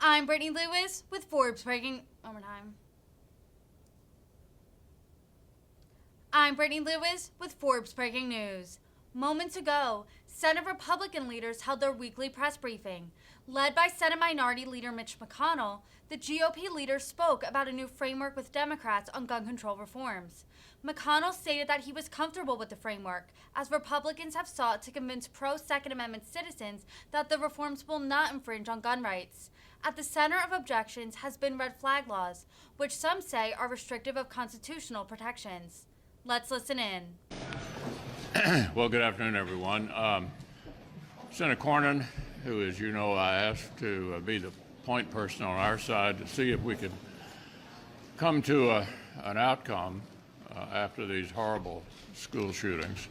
I'm Brittany Lewis with Forbes Breaking Overtime. I'm Brittany Lewis with Forbes Breaking News. Moments ago, Senate Republican leaders held their weekly press briefing. Led by Senate Minority Leader Mitch McConnell, the GOP leader spoke about a new framework with Democrats on gun control reforms. McConnell stated that he was comfortable with the framework, as Republicans have sought to convince pro-Second Amendment citizens that the reforms will not infringe on gun rights. At the center of objections has been red flag laws, which some say are restrictive of constitutional protections. Let's listen in. Well, good afternoon, everyone. Senator Cornyn, who, as you know, I asked to be the point person on our side to see if we could come to an outcome after these horrible school shootings.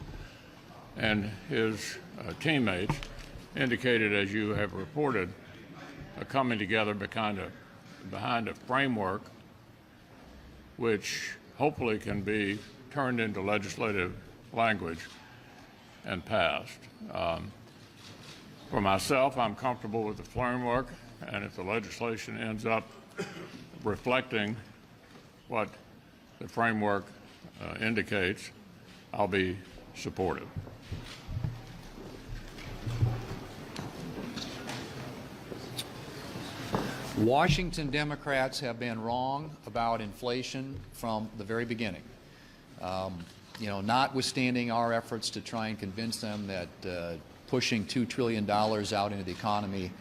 And his teammates indicated, as you have reported, a coming together behind a framework which hopefully can be turned into legislative language and passed. For myself, I'm comfortable with the framework, and if the legislation ends up reflecting what the framework indicates, I'll be supportive. Washington Democrats have been wrong about inflation from the very beginning. Notwithstanding our efforts to try and convince them that pushing $2 trillion out into the economy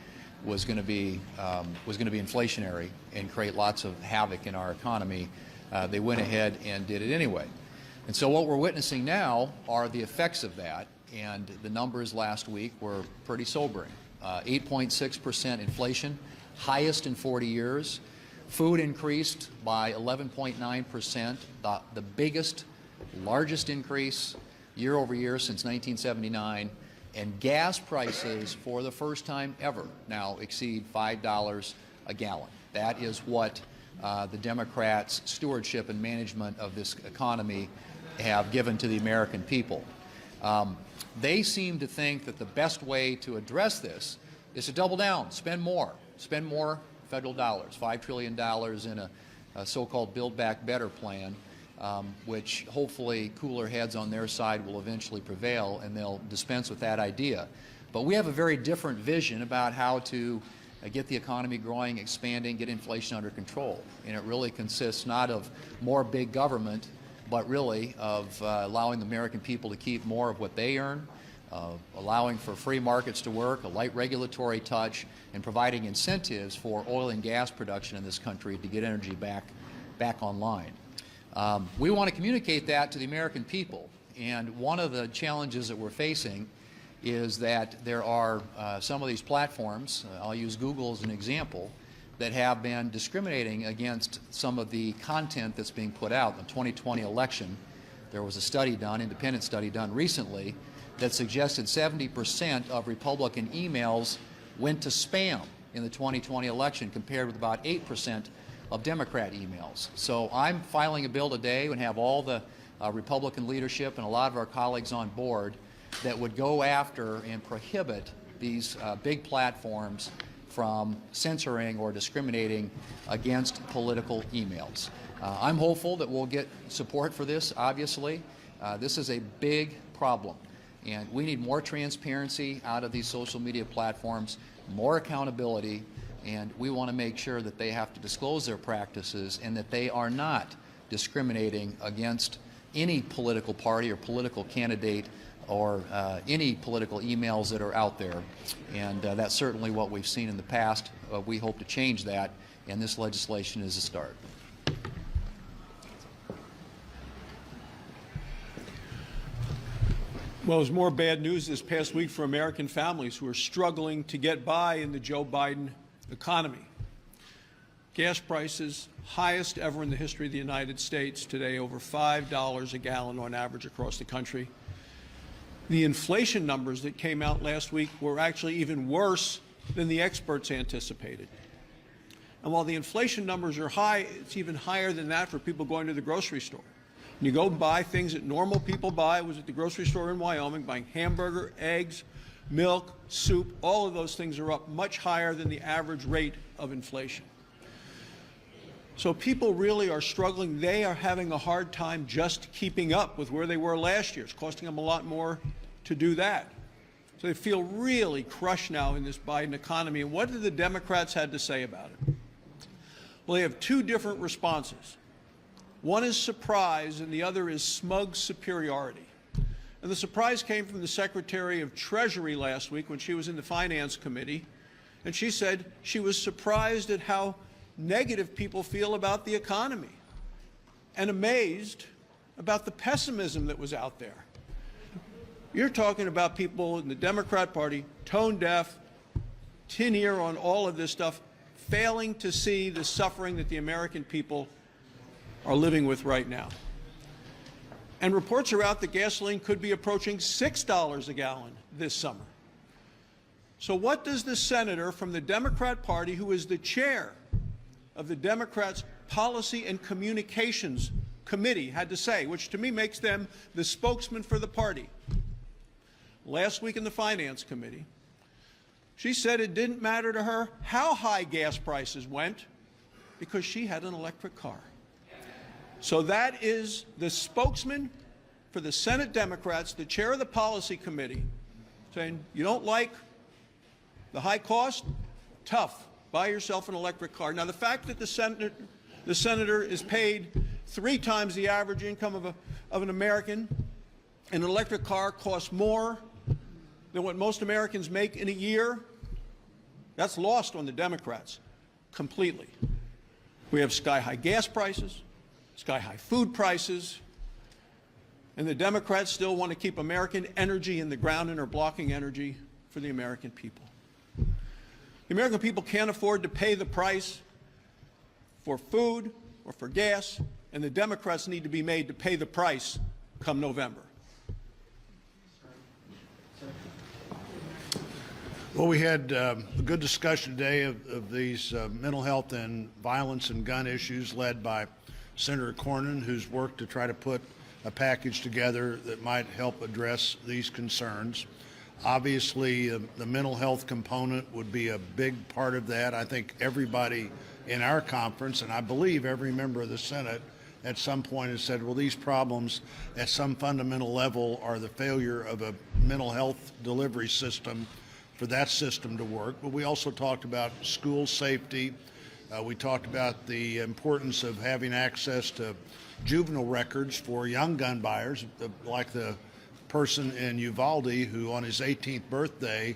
was going to be inflationary and create lots of havoc in our economy, they went ahead and did it anyway. And so what we're witnessing now are the effects of that, and the numbers last week were pretty sobering. 8.6% inflation, highest in 40 years. Food increased by 11.9%, the biggest, largest increase year over year since 1979. And gas prices, for the first time ever, now exceed $5 a gallon. That is what the Democrats' stewardship and management of this economy have given to the American people. They seem to think that the best way to address this is to double down, spend more federal dollars, $5 trillion in a so-called Build Back Better plan, which hopefully cooler heads on their side will eventually prevail, and they'll dispense with that idea. But we have a very different vision about how to get the economy growing, expanding, get inflation under control. And it really consists not of more big government, but really of allowing the American people to keep more of what they earn, allowing for free markets to work, a light regulatory touch, and providing incentives for oil and gas production in this country to get energy back online. We want to communicate that to the American people, and one of the challenges that we're facing is that there are some of these platforms, I'll use Google as an example, that have been discriminating against some of the content that's being put out. In the 2020 election, there was a study done, independent study done recently, that suggested 70% of Republican emails went to spam in the 2020 election, compared with about 8% of Democrat emails. So I'm filing a bill today and have all the Republican leadership and a lot of our colleagues on board that would go after and prohibit these big platforms from censoring or discriminating against political emails. I'm hopeful that we'll get support for this, obviously. This is a big problem, and we need more transparency out of these social media platforms, more accountability, and we want to make sure that they have to disclose their practices and that they are not discriminating against any political party or political candidate or any political emails that are out there. And that's certainly what we've seen in the past. We hope to change that, and this legislation is a start. Well, there's more bad news this past week for American families who are struggling to get by in the Joe Biden economy. Gas prices, highest ever in the history of the United States, today over $5 a gallon on average across the country. The inflation numbers that came out last week were actually even worse than the experts anticipated. And while the inflation numbers are high, it's even higher than that for people going to the grocery store. You go buy things that normal people buy. I was at the grocery store in Wyoming buying hamburger, eggs, milk, soup, all of those things are up much higher than the average rate of inflation. So people really are struggling. They are having a hard time just keeping up with where they were last year. It's costing them a lot more to do that. So they feel really crushed now in this Biden economy. And what did the Democrats have to say about it? Well, they have two different responses. One is surprise, and the other is smug superiority. And the surprise came from the Secretary of Treasury last week when she was in the Finance Committee, and she said she was surprised at how negative people feel about the economy and amazed about the pessimism that was out there. You're talking about people in the Democrat Party, tone deaf, tin ear on all of this stuff, failing to see the suffering that the American people are living with right now. And reports are out that gasoline could be approaching $6 a gallon this summer. So what does the senator from the Democrat Party, who is the chair of the Democrats' Policy and Communications Committee, had to say, which to me makes them the spokesman for the party? Last week in the Finance Committee, she said it didn't matter to her how high gas prices went because she had an electric car. So that is the spokesman for the Senate Democrats, the chair of the Policy Committee, saying, you don't like the high cost? Tough. Buy yourself an electric car. Now, the fact that the senator is paid 3 times the average income of an American, and an electric car costs more than what most Americans make in a year, that's lost on the Democrats completely. We have sky-high gas prices, sky-high food prices, and the Democrats still want to keep American energy in the ground and are blocking energy for the American people. The American people can't afford to pay the price for food or for gas, and the Democrats need to be made to pay the price come November. Well, we had a good discussion today of these mental health and violence and gun issues led by Senator Cornyn, who's worked to try to put a package together that might help address these concerns. Obviously, the mental health component would be a big part of that. I think everybody in our conference, and I believe every member of the Senate at some point has said, well, these problems at some fundamental level are the failure of a mental health delivery system for that system to work. But we also talked about school safety. We talked about the importance of having access to juvenile records for young gun buyers, like the person in Uvalde who on his 18th birthday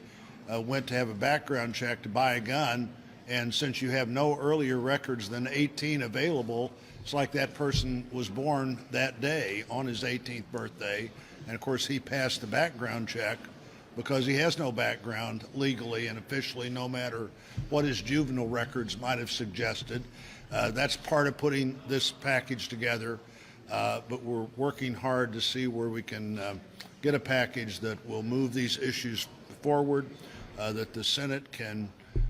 went to have a background check to buy a gun, and since you have no earlier records than 18 available, it's like that person was born that day on his 18th birthday, and of course he passed the background check because he has no background legally and officially, no matter what his juvenile records might have suggested. That's part of putting this package together, but we're working hard to see where we can get a package that will move these issues forward, that the Senate can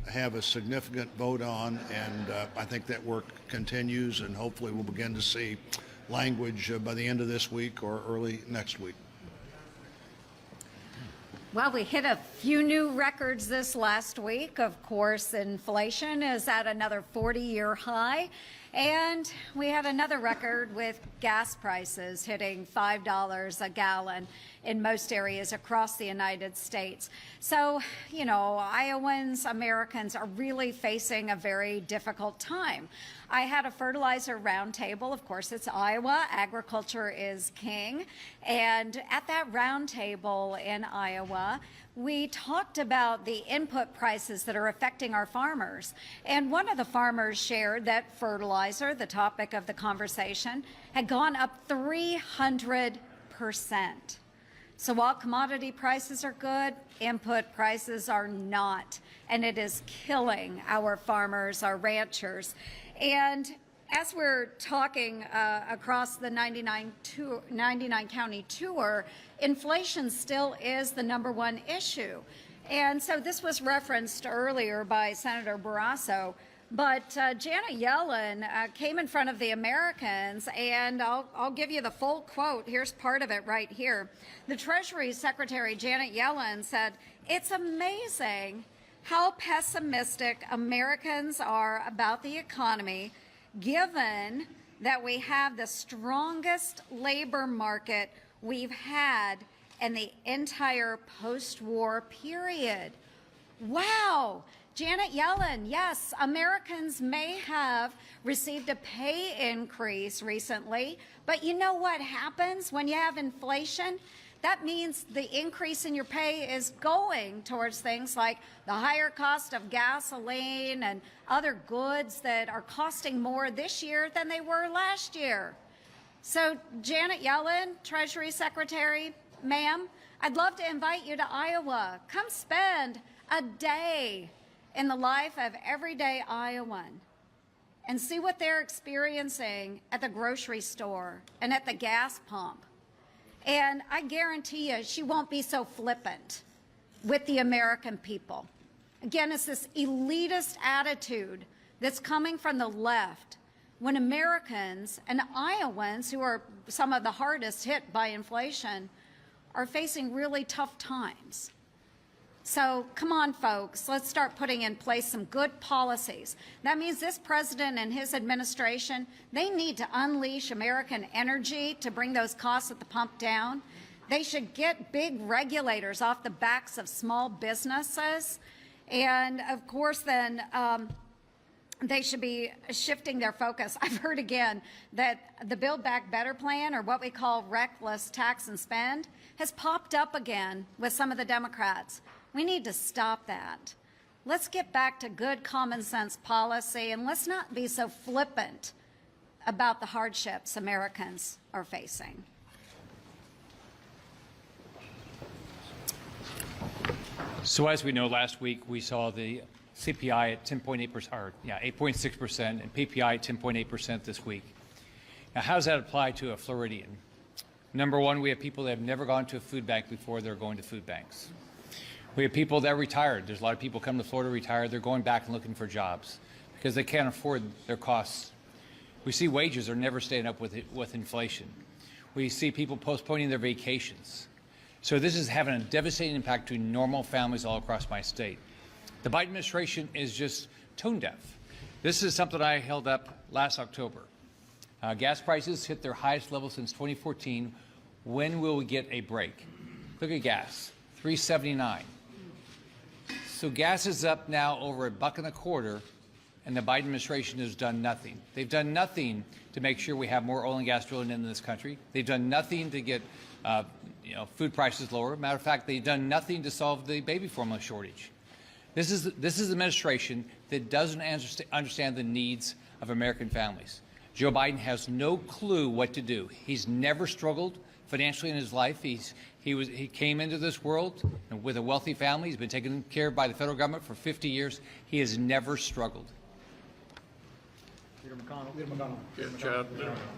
have a significant vote on, and I think that work continues, and hopefully we'll begin to see language by the end of this week or early next week. Well, we hit a few new records this last week. Of course, inflation is at another 40-year high. And we had another record with gas prices hitting $5 a gallon in most areas across the United States. So, you know, Iowans, Americans are really facing a very difficult time. I had a fertilizer roundtable. Of course, it's Iowa. Agriculture is king. And at that roundtable in Iowa, we talked about the input prices that are affecting our farmers. And one of the farmers shared that fertilizer, the topic of the conversation, had gone up 300%. So while commodity prices are good, input prices are not. And it is killing our farmers, our ranchers. And as we're talking across the 99 county tour, inflation still is the #1 issue. And so this was referenced earlier by Senator Barrasso. But Janet Yellen came in front of the Americans, and I'll give you the full quote. Here's part of it right here. The Treasury Secretary Janet Yellen said, "It's amazing how pessimistic Americans are about the economy, given that we have the strongest labor market we've had in the entire post-war period." Wow. Janet Yellen, yes, Americans may have received a pay increase recently, but you know what happens when you have inflation? That means the increase in your pay is going towards things like the higher cost of gasoline and other goods that are costing more this year than they were last year. So, Janet Yellen, Treasury Secretary, ma'am, I'd love to invite you to Iowa. Come spend a day in the life of everyday Iowan and see what they're experiencing at the grocery store and at the gas pump. And I guarantee you she won't be so flippant with the American people. Again, it's this elitist attitude that's coming from the left when Americans and Iowans, who are some of the hardest hit by inflation, are facing really tough times. So come on, folks, let's start putting in place some good policies. That means this president and his administration, they need to unleash American energy to bring those costs at the pump down. They should get big regulators off the backs of small businesses. And of course, then they should be shifting their focus. I've heard again that the Build Back Better plan, or what we call reckless tax and spend, has popped up again with some of the Democrats. We need to stop that. Let's get back to good common sense policy, and let's not be so flippant about the hardships Americans are facing. So as we know, last week we saw the CPI at 10.8%, or 8.6%, and PPI at 10.8% this week. Now, how does that apply to a Floridian? Number one, we have people that have never gone to a food bank before. They're going to food banks. We have people that are retired. There's a lot of people come to Florida retired. They're going back and looking for jobs because they can't afford their costs. We see wages are never staying up with inflation. We see people postponing their vacations. So this is having a devastating impact to normal families all across my state. The Biden administration is just tone deaf. This is something I held up last October. Gas prices hit their highest level since 2014. When will we get a break? Look at gas, $3.79. So gas is up now over $1.25, and the Biden administration has done nothing. They've done nothing to make sure we have more oil and gas drilling in this country. They've done nothing to get food prices lower. Matter of fact, they've done nothing to solve the baby formula shortage. This is an administration that doesn't understand the needs of American families. Joe Biden has no clue what to do. He's never struggled financially in his life. He came into this world with a wealthy family. He's been taken care of by the federal government for 50 years. He has never struggled. Leader McConnell.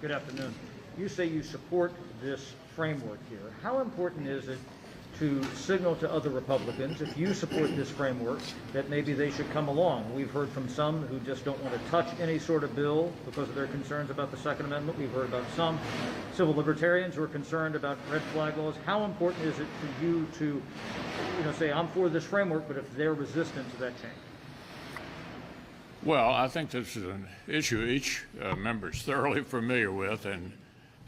Good afternoon. You say you support this framework here. How important is it to signal to other Republicans, if you support this framework, that maybe they should come along? We've heard from some who just don't want to touch any sort of bill because of their concerns about the Second Amendment. We've heard about some civil libertarians who are concerned about red flag laws. How important is it for you to, say, I'm for this framework, but if they're resistant to that change? Well, I think this is an issue each member is thoroughly familiar with and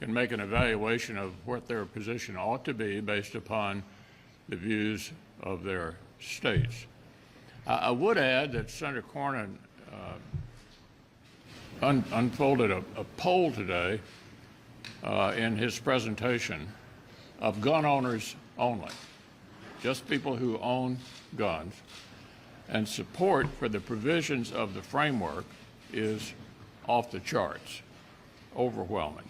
can make an evaluation of what their position ought to be based upon the views of their states. I would add that Senator Cornyn unfolded a poll today in his presentation of gun owners only, just people who own guns, and support for the provisions of the framework is off the charts, overwhelming.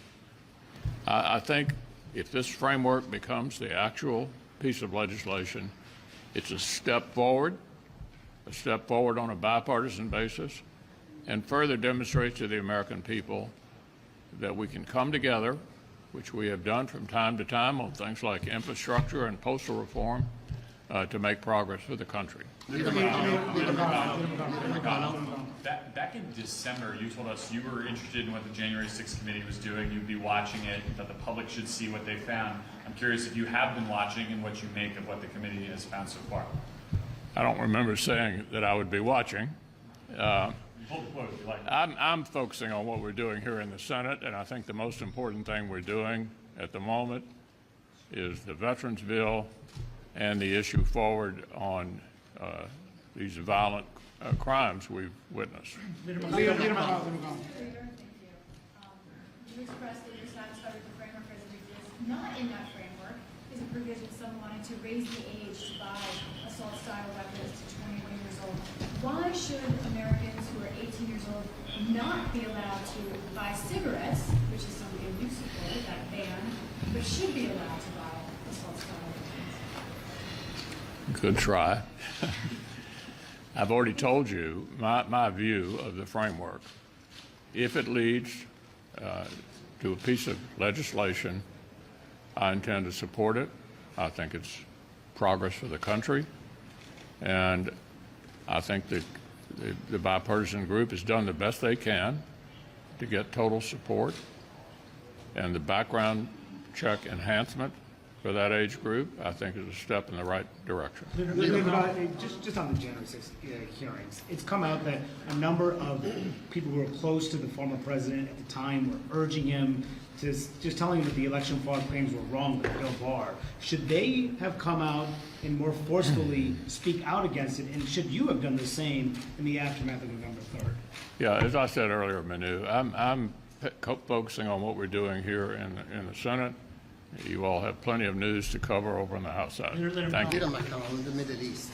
I think if this framework becomes the actual piece of legislation, it's a step forward on a bipartisan basis, and further demonstrates to the American people that we can come together, which we have done from time to time on things like infrastructure and postal reform, to make progress for the country. Back in December, you told us you were interested in what the January 6th committee was doing. You'd be watching it, that the public should see what they found. I'm curious if you have been watching and what you make of what the committee has found so far. I don't remember saying that I would be watching. I'm focusing on what we're doing here in the Senate, and I think the most important thing we're doing at the moment is the Veterans Bill and the issue forward on these violent crimes we've witnessed. You expressed that you're satisfied with the framework as it exists. Not in that framework is a provision someone wanted to raise the age to buy assault-style weapons to 21 years old. Why should Americans who are 18 years old not be allowed to buy cigarettes, which is something you support, that ban, but should be allowed to buy assault-style weapons? Good try. I've already told you my view of the framework. If it leads to a piece of legislation, I intend to support it. I think it's progress for the country. And I think the bipartisan group has done the best they can to get total support. And the background check enhancement for that age group, I think, is a step in the right direction. Just on the January 6th hearings, it's come out that a number of people who were close to the former president at the time were urging him to just telling him that the election fraud claims were wrong with Bill Barr. Should they have come out and more forcefully speak out against it? And should you have done the same in the aftermath of November 3rd? Yeah, as I said earlier, Manu, I'm focusing on what we're doing here in the Senate. You all have plenty of news to cover over on the House side. Thank you. Macron in the Middle East.